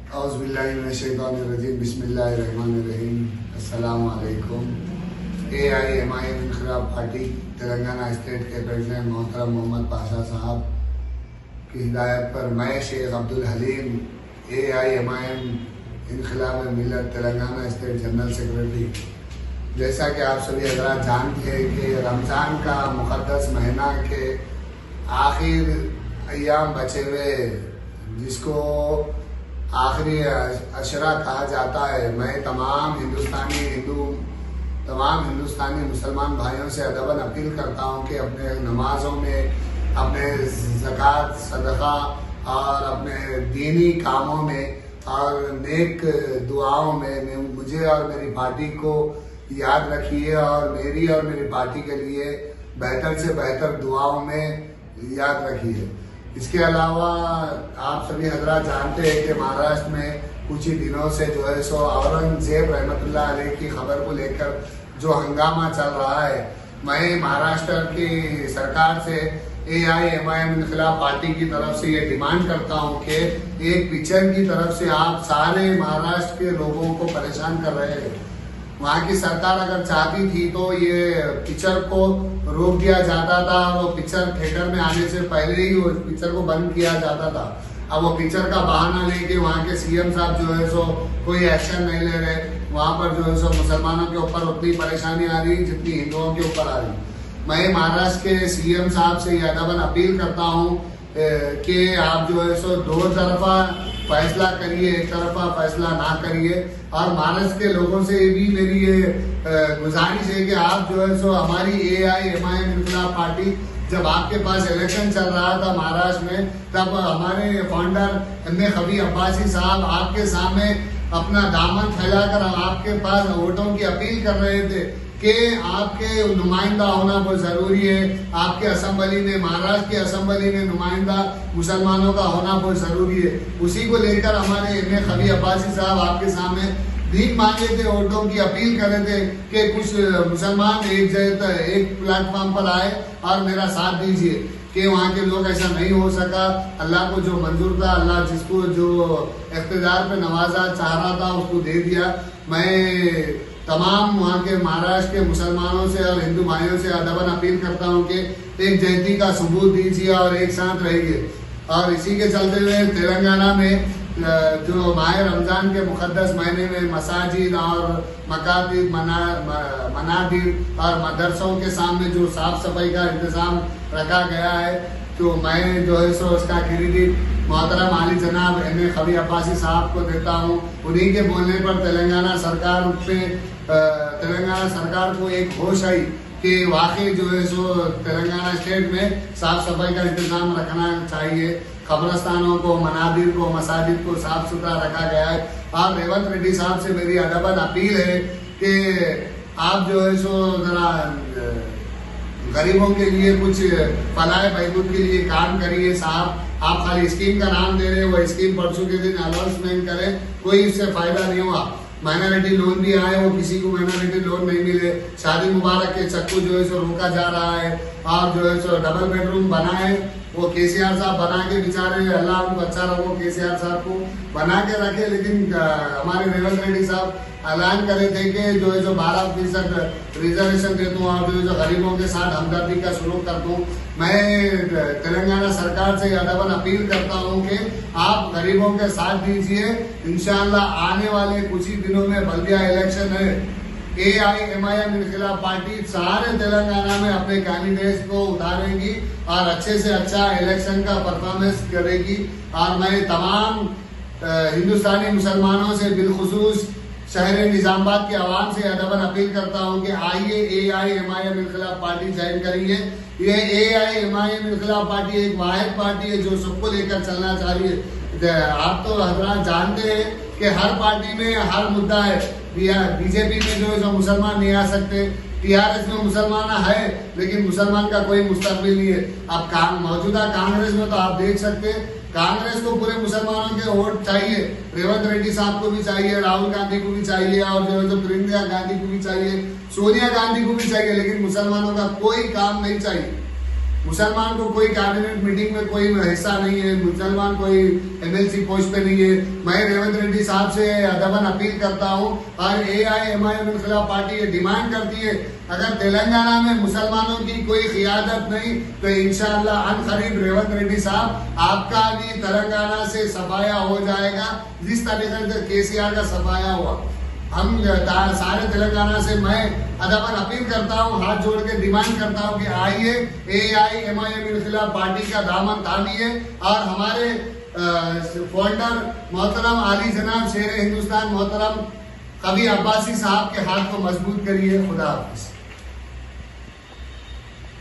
औज़ुबिल्लाहिमिनश्शैतानिर्रजीम बिस्मिल्लाहिर्रहमानिर्रहीम अस्सलामु अलैकुम। AIMIM इनक़िलाब पार्टी तेलंगाना स्टेट के प्रेसिडेंट मोहतरम मोहम्मद पाशा साहब की हिदायत पर मैं शेख अब्दुल हलीम AIMIM इनक़िलाब मिल्लत तेलंगाना स्टेट जनरल सेक्रेटरी। जैसा कि आप सभी हज़रात जानते हैं कि रमज़ान का मुक़द्दस महीना के आखिर अय्याम बचे हुए, जिसको आखिरी अशरा कहा जाता है, मैं तमाम हिंदुस्तानी मुसलमान भाइयों से अदबन अपील करता हूँ कि अपने नमाजों में, अपने ज़कात सदका और अपने दीनी कामों में और नेक दुआओं में मुझे और मेरी पार्टी को याद रखिए और मेरी पार्टी के लिए बेहतर से बेहतर दुआओं में याद रखिए। इसके अलावा आप सभी हजरात जानते हैं कि महाराष्ट्र में कुछ ही दिनों से जो है सो औरंगजेब रहमतुल्लाह अलैह की खबर को लेकर जो हंगामा चल रहा है, मैं महाराष्ट्र की सरकार से AIMIM इनक़िलाब पार्टी की तरफ से ये डिमांड करता हूँ कि एक पिक्चर की तरफ से आप सारे महाराष्ट्र के लोगों को परेशान कर रहे हैं। वहाँ की सरकार अगर चाहती थी तो ये पिक्चर को रोक दिया जाता था, वो पिक्चर थिएटर में आने से पहले ही वो पिक्चर को बंद किया जाता था। अब वो पिक्चर का बहाना लेके वहाँ के CM साहब जो है सो कोई एक्शन नहीं ले रहे। वहाँ पर जो है सो मुसलमानों के ऊपर उतनी परेशानी आ रही जितनी हिंदुओं के ऊपर आ रही। मैं महाराष्ट्र के CM साहब से ये अदबन अपील करता हूँ कि आप जो है सो दो तरफा फैसला करिए, एक तरफा फैसला ना करिए। और महाराष्ट्र के लोगों से भी मेरी ये गुजारिश है कि आप जो है सो हमारी AIMIM इनक़िलाब पार्टी, जब आपके पास इलेक्शन चल रहा था महाराष्ट्र में, तब हमारे फाउंडर MA खबी अब्बासी साहब आपके सामने अपना दामन फैलाकर आपके पास वोटों की अपील कर रहे थे कि आपके नुमाइंदा होना बहुत जरूरी है। आपके असेंबली में, महाराष्ट्र की असेंबली में नुमाइंदा मुसलमानों का होना बहुत जरूरी है। उसी को लेकर हमारे MA खबी अब्बासी साहब आपके सामने भीख मांगे थे, वोटों की अपील कर रहे थे कि कुछ मुसलमान एक प्लेटफॉर्म पर आए और मेरा साथ दीजिए। कि वहाँ के लोग, ऐसा नहीं हो सका। अल्लाह को जो मंजूर था, अल्लाह जिसको जो इख्तिदार पे नवाजा चाह रहा था उसको दे दिया। मैं तमाम वहाँ के महाराष्ट्र के मुसलमानों से और हिंदू भाइयों से अदबन अपील करता हूँ कि एक जहती का सबूत दीजिए और एक साथ रहिए। और इसी के चलते हुए तेलंगाना में जो माह रमज़ान के मुक़द्दस महीने में मसाजिद और मकातिब, मनादिर और मदरसों के सामने जो साफ सफाई का इंतज़ाम रखा गया है, तो मैं जो है सो उसका क्रेडिट मोहतरम आली जनाब MA खबी अब्बासी साहब को देता हूँ। उन्हीं के बोलने पर तेलंगाना सरकार को एक होश आई कि वाकई जो है सो तेलंगाना स्टेट में साफ सफाई का इंतजाम रखना चाहिए। कब्रस्तानों को, मनादिर को, मसाजिद को साफ सुथरा रखा गया है। और रेवंत रेड्डी साहब से मेरी अदबन अपील है कि आप जो है सो जरा गरीबों के लिए कुछ फलाह बहबूद के लिए काम करिए साहब। आप खाली स्कीम का नाम दे रहे हैं, वो स्कीम परसों के दिन अनाउंसमेंट करें, कोई इससे फायदा नहीं हुआ। माइनॉरिटी लोन भी आए, वो किसी को माइनॉरिटी लोन नहीं मिले। शादी मुबारक के चक्कू जो है सो रोका जा रहा है। और जो है सो डबल बेडरूम बनाए, वो KCR साहब बना के बेचारे, अल्लाह उनको अच्छा रहो, KCR साहब को बना के रखे। लेकिन हमारे रेवंत रेड्डी साहब ऐलान करे थे कि जो है जो 12% रिजर्वेशन दे दूँ और जो गरीबों के साथ हमदर्दी का शुरू कर दूँ। मैं तेलंगाना सरकार से अदबन अपील करता हूँ कि आप गरीबों के साथ दीजिए। इंशाअल्लाह आने वाले कुछ ही दिनों में बल्दिया इलेक्शन है। AIMIM इनक़िलाब पार्टी सारे तेलंगाना में अपने कैंडिडेट्स को उतारेगी और अच्छे से अच्छा इलेक्शन का परफॉर्मेंस करेगी। और मैं तमाम हिंदुस्तानी मुसलमानों से, बिलखुसूस शहर निजामाबाद के आवाम से अदबन अपील करता हूँ कि आइए AIMIM इनक़िलाब पार्टी ज्वाइन करिए। ये AIMIM इनक़िलाब पार्टी एक वाहिद पार्टी है जो सबको लेकर चलना चाहिए। आप तो हजरात जानते हैं कि हर पार्टी में हर मुद्दा है। BJP में जो है जो मुसलमान नहीं आ सकते, TRS में मुसलमान है लेकिन मुसलमान का कोई मुस्तकबिल नहीं है। अब मौजूदा कांग्रेस में तो आप देख सकते हैं, कांग्रेस को पूरे मुसलमानों के वोट चाहिए। रेवंत रेड्डी साहब को भी चाहिए, राहुल गांधी को भी चाहिए और जो है तो प्रियंका गांधी को भी चाहिए, सोनिया गांधी को भी चाहिए, लेकिन मुसलमानों का कोई काम नहीं चाहिए। मुसलमान को कोई कैबिनेट मीटिंग में कोई हिस्सा नहीं है, मुसलमान कोई एमएलसी पोस्ट पे नहीं है। मैं रेवंत रेड्डी साहब से अदबन अपील करता हूँ और AIMIM इनकलाब पार्टी ये डिमांड करती है, अगर तेलंगाना में मुसलमानों की कोई क़ियादत नहीं तो इंशाअल्लाह अनकरीब रेवंत रेड्डी साहब आपका भी तेलंगाना से सफाया हो जाएगा, जिस तरीके से KCR का सफाया हुआ। हम सारे तेलंगाना से मैं अदबन अपील करता हूँ, हाथ जोड़ के डिमांड करता हूँ कि आइए AIMIM इनकलाब पार्टी का दामन थामिए और हमारे फाउंडर मोहतरम आली जनाब शेर हिंदुस्तान मोहतरम कभी अब्बासी साहब के हाथ को मजबूत करिए। खुदा हाफिज़।